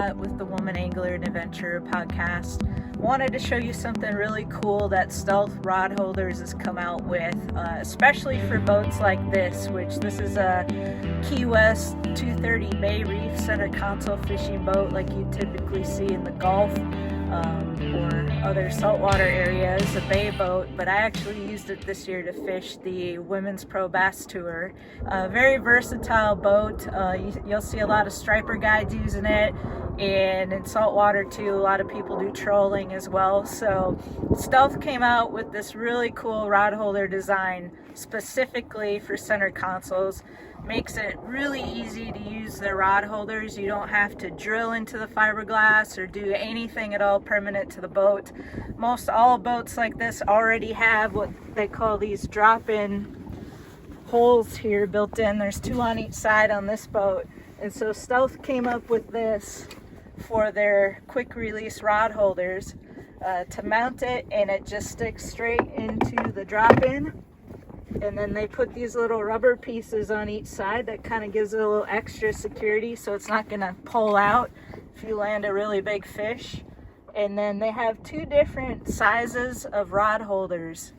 Scott with the Woman Angler and Adventurer podcast. Wanted to show you something really cool that Stealth Rod Holders has come out with, especially for boats like this, which this is a Key West 230 Bay Reef center console fishing boat like you typically see in the Gulf or other saltwater areas, a bay boat, but I actually used it this year to fish the Women's Pro Bass Tour. Very versatile boat. You'll see a lot of striper guides using it, and in saltwater too, a lot of people do trolling as well. So Stealth came out with this really cool rod holder design specifically for center consoles. Makes it really easy to use the rod holders. You don't have to drill into the fiberglass or do anything at all permanent to the boat. Most all boats like this already have what they call these drop-in holes here built in. There's two on each side on this boat. And so Stealth came up with this for their quick release rod holders to mount it, and it just sticks straight into the drop-in. And then they put these little rubber pieces on each side that kind of gives it a little extra security so it's not going to pull out if you land a really big fish. And then they have two different sizes of rod holders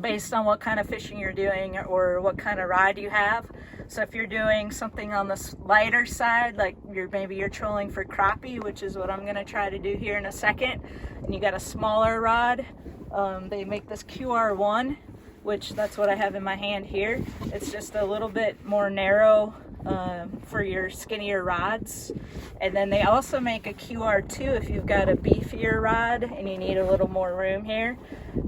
based on what kind of fishing you're doing or what kind of rod you have. So if you're doing something on the lighter side, like maybe you're trolling for crappie, which is what I'm going to try to do here in a second, and you got a smaller rod, they make this QR1, which that's what I have in my hand here. It's just a little bit more narrow for your skinnier rods. And then they also make a QR2 if you've got a beefier rod and you need a little more room here.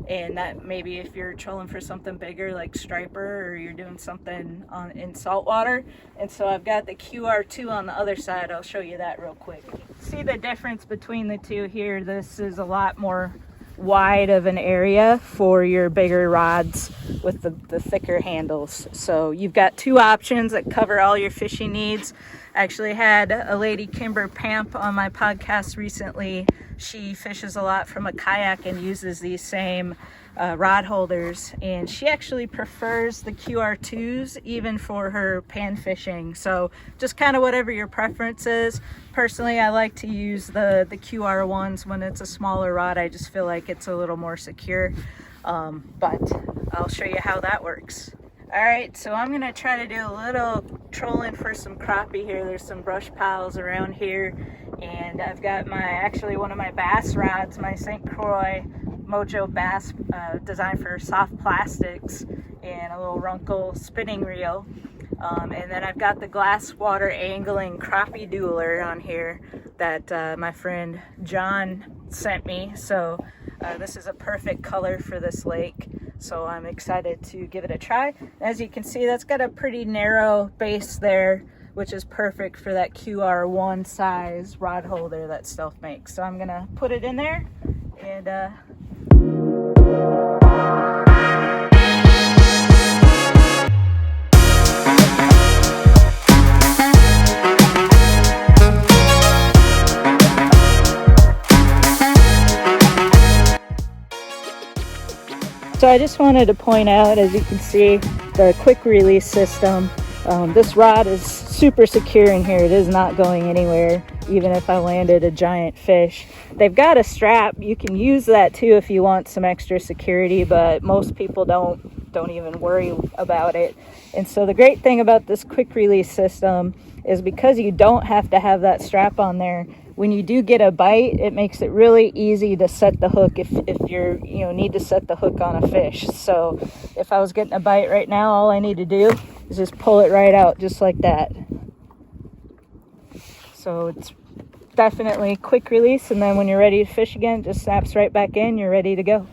And that maybe if you're trolling for something bigger like striper, or you're doing something in saltwater. And so I've got the QR2 on the other side. I'll show you that real quick. See the difference between the two here. This is a lot more wide of an area for your bigger rods with the thicker handles. So you've got two options that cover all your fishing needs. I actually had a lady, Kimber Pamp, on my podcast recently. She fishes a lot from a kayak and uses these same rod holders, and she actually prefers the QR2s even for her pan fishing. So just kind of whatever your preference is. Personally, I like to use the QR1s when it's a smaller rod. I just feel like it's a little more secure, but I'll show you how that works. All right, so I'm gonna try to do a little trolling for some crappie here. There's some brush piles around here, and I've got actually one of my bass rods, my St. Croix Mojo Bass, designed for soft plastics, and a little Runkle spinning reel. And then I've got the glass water angling crappie dueler on here that my friend John sent me. So this is a perfect color for this lake. So I'm excited to give it a try. As you can see, that's got a pretty narrow base there, which is perfect for that QR1 size rod holder that Stealth makes. So I'm gonna put it in there and so I just wanted to point out, as you can see, the quick release system. This rod is super secure in here. It is not going anywhere, even if I landed a giant fish. They've got a strap. You can use that too if you want some extra security, but most people don't even worry about it. And so the great thing about this quick release system is because you don't have to have that strap on there, when you do get a bite, it makes it really easy to set the hook if you're need to set the hook on a fish. So if I was getting a bite right now, all I need to do is just pull it right out just like that. So it's definitely quick release, and then when you're ready to fish again, it just snaps right back in. You're ready to go.